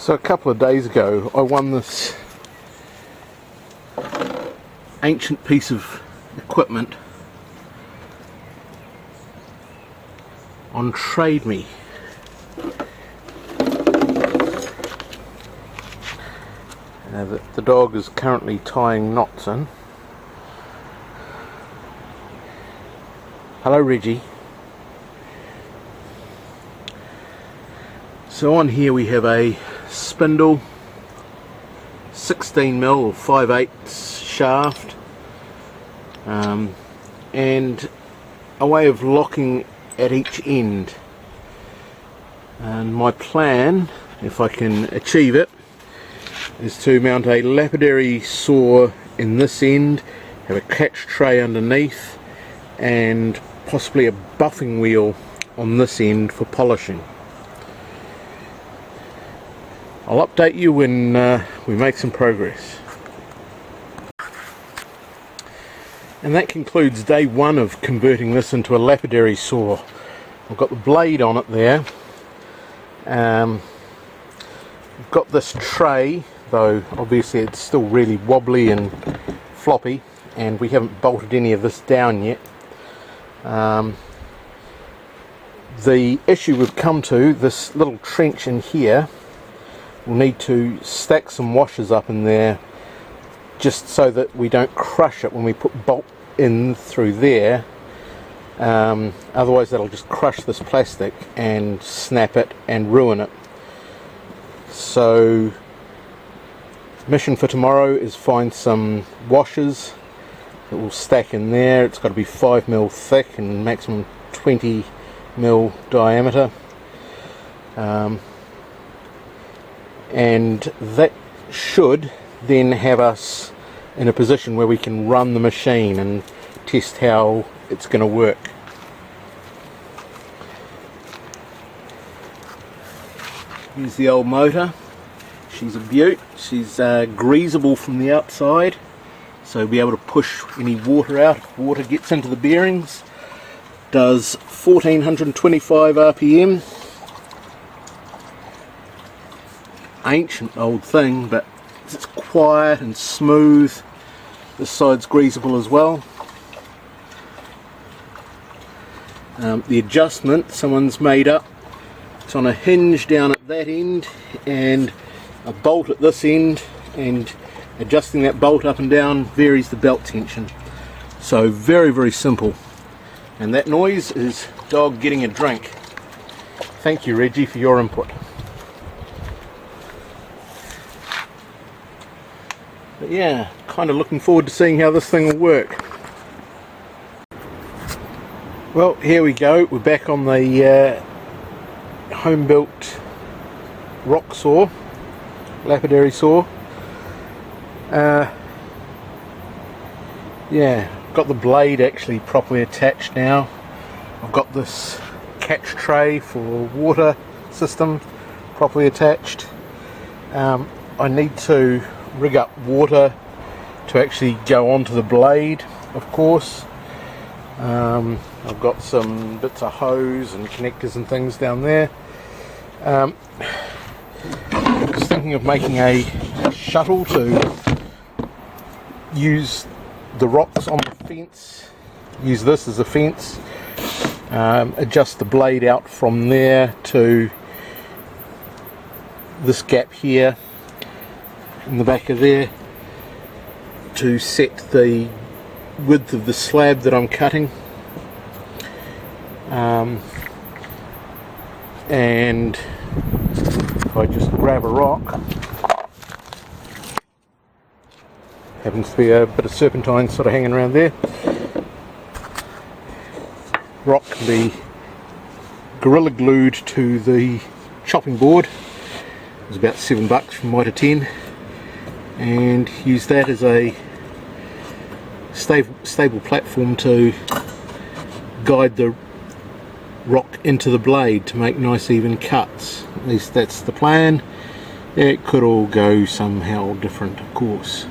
So a couple of days ago I won this ancient piece of equipment on Trade Me. The dog is currently tying knots in. Hello Reggie. So on here we have a spindle, 16mm or 5/8 shaft, and a way of locking at each end. And my plan, if I can achieve it, is to mount a lapidary saw in this end, have a catch tray underneath, and possibly a buffing wheel on this end for polishing. I'll update you when we make some progress. And that concludes day one of converting this into a lapidary saw. I've got the blade on it there. I've got this tray, though obviously it's still really wobbly and floppy, and we haven't bolted any of this down yet. The issue we've come to, this little trench in here, we'll need to stack some washers up in there just so that we don't crush it when we put bolt in through there. Otherwise that'll just crush this plastic and snap it and ruin it. So mission for tomorrow is find some washers that will stack in there. It's got to be 5mm thick and maximum 20mm diameter. And that should then have us in a position where we can run the machine and test how it's going to work. Here's the old motor. She's a beaut. She's greasable from the outside, so we'll be able to push any water out if water gets into the bearings. Does 1425 RPM. Ancient old thing, but it's quiet and smooth. This side's greasable as well. The adjustment someone's made up. It's on a hinge down at that end and a bolt at this end, and adjusting that bolt up and down varies the belt tension. So very, very simple. And that noise is dog getting a drink. Thank you Reggie for your input. But yeah, kind of looking forward to seeing how this thing will work. Well, here we go. We're back on the home-built rock saw, lapidary saw. Yeah, got the blade actually properly attached now. I've got this catch tray for water system properly attached. I need to rig up water to actually go onto the blade, of course. I've got some bits of hose and connectors and things down there. I was thinking of making a shuttle to use the rocks on the fence, use this as a fence, adjust the blade out from there to this gap here in the back of there to set the width of the slab that I'm cutting, and if I just grab a rock, happens to be a bit of serpentine sort of hanging around there. Rock can be gorilla glued to the chopping board. It was about $7 from Mitre 10, and use that as a stable platform to guide the rock into the blade to make nice even cuts. At least that's the plan. It could all go somehow different, of course.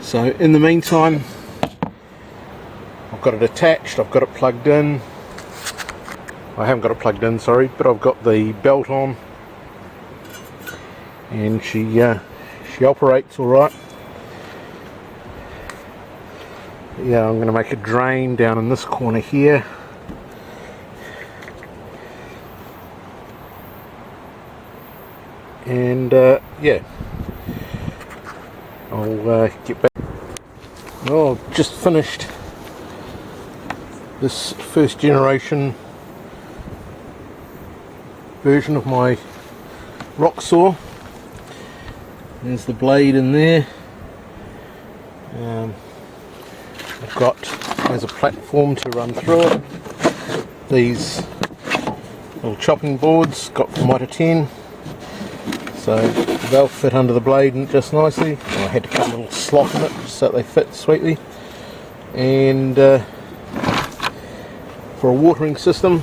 So in the meantime, I've got it attached, I've got it plugged in. I haven't got it plugged in, sorry, but I've got the belt on. and she operates all right. Yeah, I'm going to make a drain down in this corner here. And yeah, I'll get back. Well, I've just finished this first generation version of my rock saw. There's the blade in there. I've got, as a platform to run through it, these little chopping boards got from Mitre 10, so they'll fit under the blade just nicely. I had to put a little slot in it so that they fit sweetly. And for a watering system,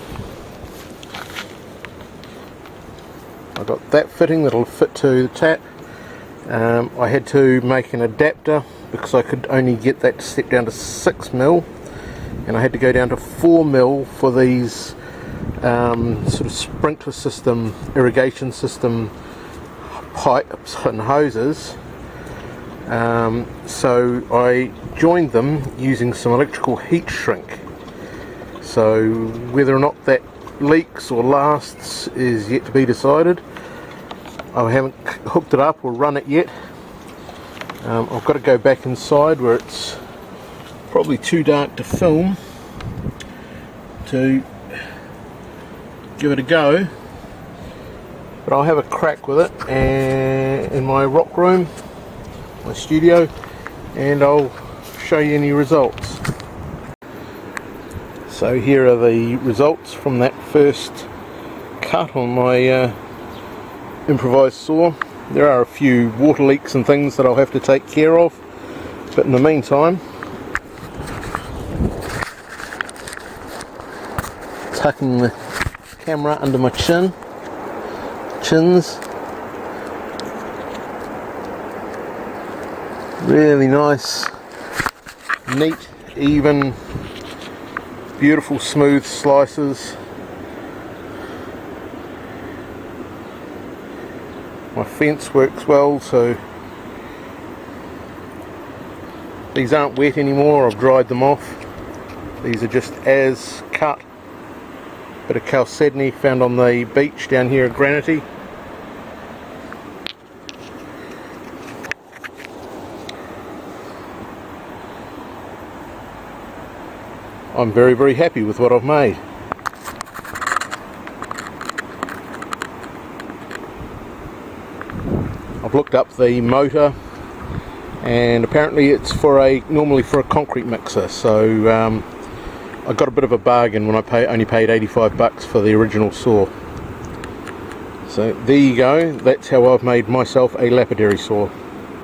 I've got that fitting that'll fit to the tap. I had to make an adapter because I could only get that to step down to 6mm, and I had to go down to 4mm for these sort of sprinkler system, irrigation system pipes and hoses. So I joined them using some electrical heat shrink. So whether or not that leaks or lasts is yet to be decided. I haven't hooked it up or run it yet. I've got to go back inside where it's probably too dark to film to give it a go, but I'll have a crack with it in my rock room, my studio, and I'll show you any results. So here are the results from that first cut on my improvised saw. There are a few water leaks and things that I'll have to take care of, but in the meantime, tucking the camera under my chins, really nice, neat, even, beautiful smooth slices. My fence works well, so these aren't wet anymore. I've dried them off. These are just as cut. Bit of chalcedony found on the beach down here at Granity. I'm very, very happy with what I've made. I've looked up the motor, and apparently it's normally for a concrete mixer, so I got a bit of a bargain when I only paid 85 bucks for the original saw. So there you go, that's how I've made myself a lapidary saw.